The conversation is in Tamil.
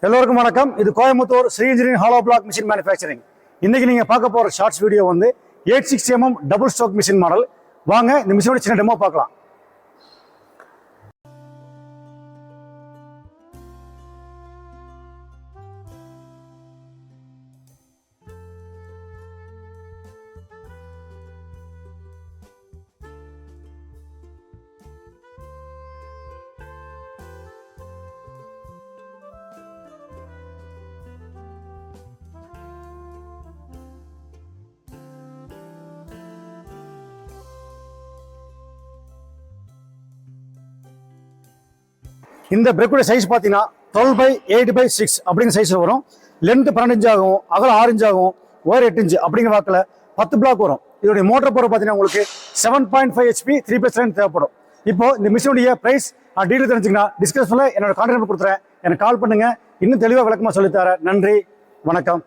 எல்லோருக்கும் வணக்கம். இது Coimbatore Sri engineering hollow block machine manufacturing. இன்னைக்கு நீங்க பார்க்க போற ஷார்ட்ஸ் வீடியோ வந்து 86mm double stroke machine model. வாங்க இந்த மிஷினோட சின்ன டெமோ பார்க்கலாம். இந்த பிரேக்கோட சைஸ் பார்த்தீங்கன்னா 12/8/6 அப்படிங்கிற சைஸ் வரும். லென்த் 12 இன்ச் ஆகும், அகலம் 6 இன்ச் ஆகும், ஒயர் 8 இன்ச் அப்படிங்கிற வாக்கில் 10 பிளாக் வரும். இதோடைய மோட்டர் பவர் பார்த்தீங்கன்னா உங்களுக்கு 7.5 HP 3+9 தேவைப்படும். இப்போ இந்த மிஷினுடைய பிரைஸ் டீட்டெயில் தெரிஞ்சுங்கன்னா டிஸ்கிரிப்ஷனில் என்னோட கான்டாக்ட் நம்பர் கொடுத்துறேன். எனக்கு கால் பண்ணுங்க, இன்னும் தெளிவாக விளக்கமாக சொல்லித்தரேன். நன்றி, வணக்கம்.